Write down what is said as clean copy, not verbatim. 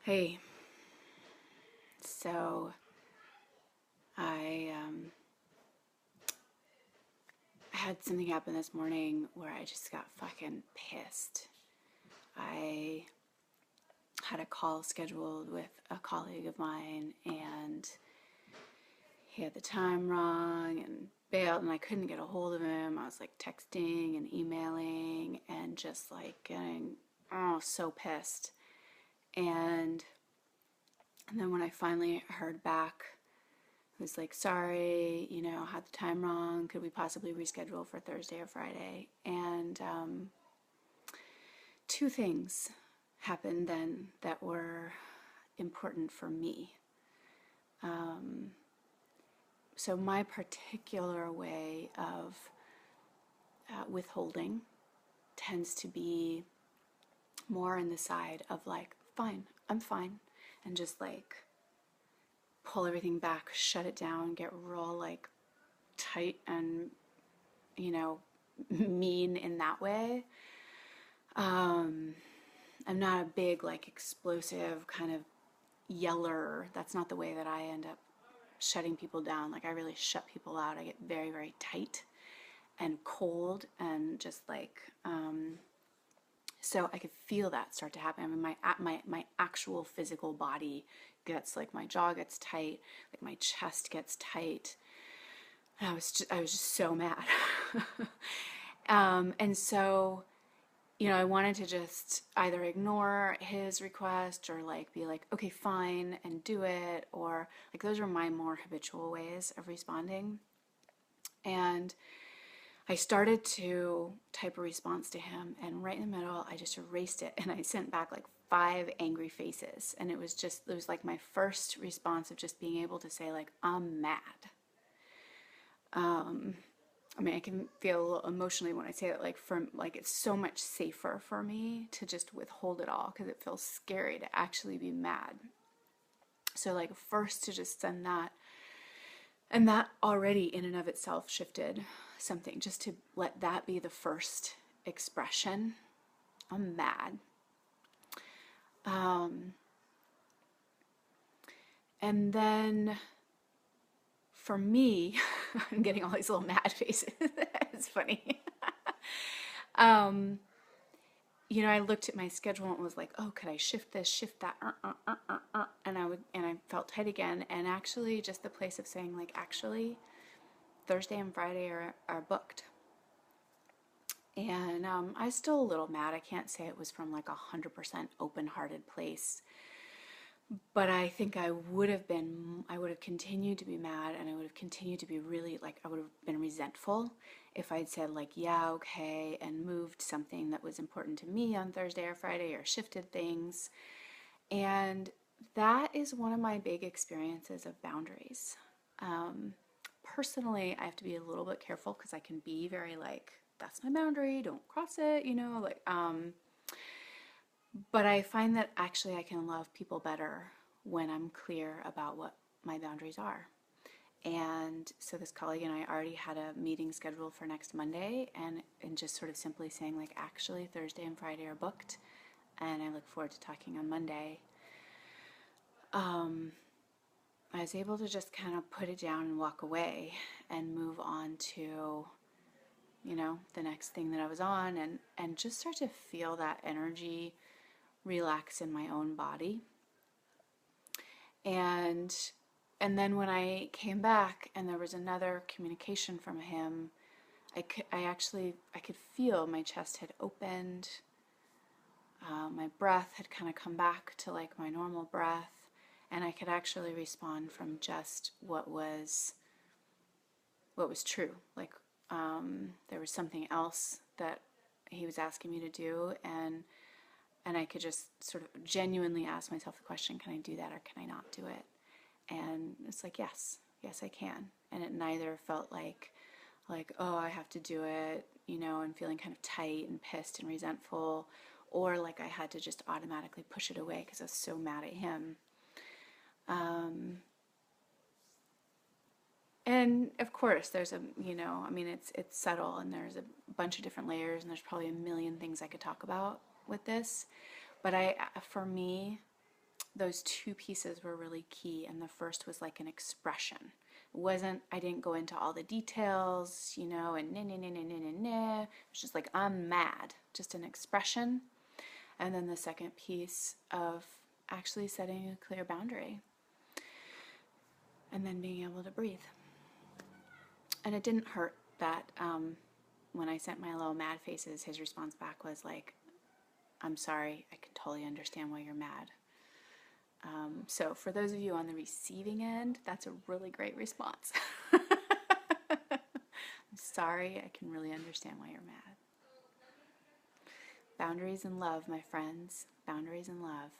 Hey, so I had something happen this morning where I just got fucking pissed. I had a call scheduled with a colleague of mine, and he had the time wrong and bailed, and I couldn't get a hold of him. I was like texting and emailing and just like getting so pissed. And then when I finally heard back, I was like, sorry, had the time wrong. Could we possibly reschedule for Thursday or Friday? And two things happened then that were important for me. So my particular way of withholding tends to be more on the side of like, fine, I'm fine, and just like pull everything back, shut it down, get real like tight and mean in that way. I'm not a big like explosive kind of yeller. That's not the way that I end up shutting people down. Like I really shut people out. I get very, very tight and cold and just like so I could feel that start to happen. I mean, my actual physical body gets like my jaw gets tight, like my chest gets tight. I was just so mad. And so, I wanted to just either ignore his request or like be like, okay, fine, and do it. Or like those are my more habitual ways of responding. And I started to type a response to him, and right in the middle, I just erased it and I sent back like 5 angry faces. And it was like my first response of just being able to say, like, I'm mad. I mean, I can feel a little emotionally when I say it, like it's so much safer for me to just withhold it all because it feels scary to actually be mad. So, like, first to just send that, and that already in and of itself shifted something, just to let that be the first expression. I'm mad. And then for me, I'm getting all these little mad faces. It's funny. um, I looked at my schedule and was like, oh, could I shift this, shift that, and I felt tight again. And actually, just the place of saying, like, actually, Thursday and Friday are booked. And I was still a little mad. I can't say it was from like 100% open-hearted place. But I think I would have continued to be mad, and I would have continued to be really, like, I would have been resentful if I'd said, like, yeah, okay, and moved something that was important to me on Thursday or Friday or shifted things. And that is one of my big experiences of boundaries. Personally, I have to be a little bit careful because I can be very, like, that's my boundary, don't cross it, but I find that actually I can love people better when I'm clear about what my boundaries are. And so this colleague and I already had a meeting scheduled for next Monday, and just sort of simply saying, like, actually Thursday and Friday are booked, and I look forward to talking on Monday. I was able to just kind of put it down and walk away and move on to, the next thing that I was on, and just start to feel that energy relax in my own body. And then when I came back and there was another communication from him, I could feel my chest had opened, my breath had kind of come back to like my normal breath, and I could actually respond from just what was true. Like, there was something else that he was asking me to do, and I could just sort of genuinely ask myself the question, can I do that or can I not do it? And it's like, yes, I can. And it neither felt like, oh, I have to do it, and feeling kind of tight and pissed and resentful, or like I had to just automatically push it away because I was so mad at him. And of course, there's it's subtle, and there's a bunch of different layers, and there's probably a million things I could talk about with this. But for me, those two pieces were really key. And the first was like an expression. It wasn't, I didn't go into all the details, you know, and nah, nah, nah, nah, nah, nah, nah. It was just like, I'm mad, just an expression. And then the second piece of actually setting a clear boundary and then being able to breathe. And it didn't hurt that when I sent my little mad faces, his response back was like, I'm sorry, I can totally understand why you're mad. So for those of you on the receiving end, that's a really great response. I'm sorry, I can really understand why you're mad. Boundaries and love, my friends. Boundaries and love.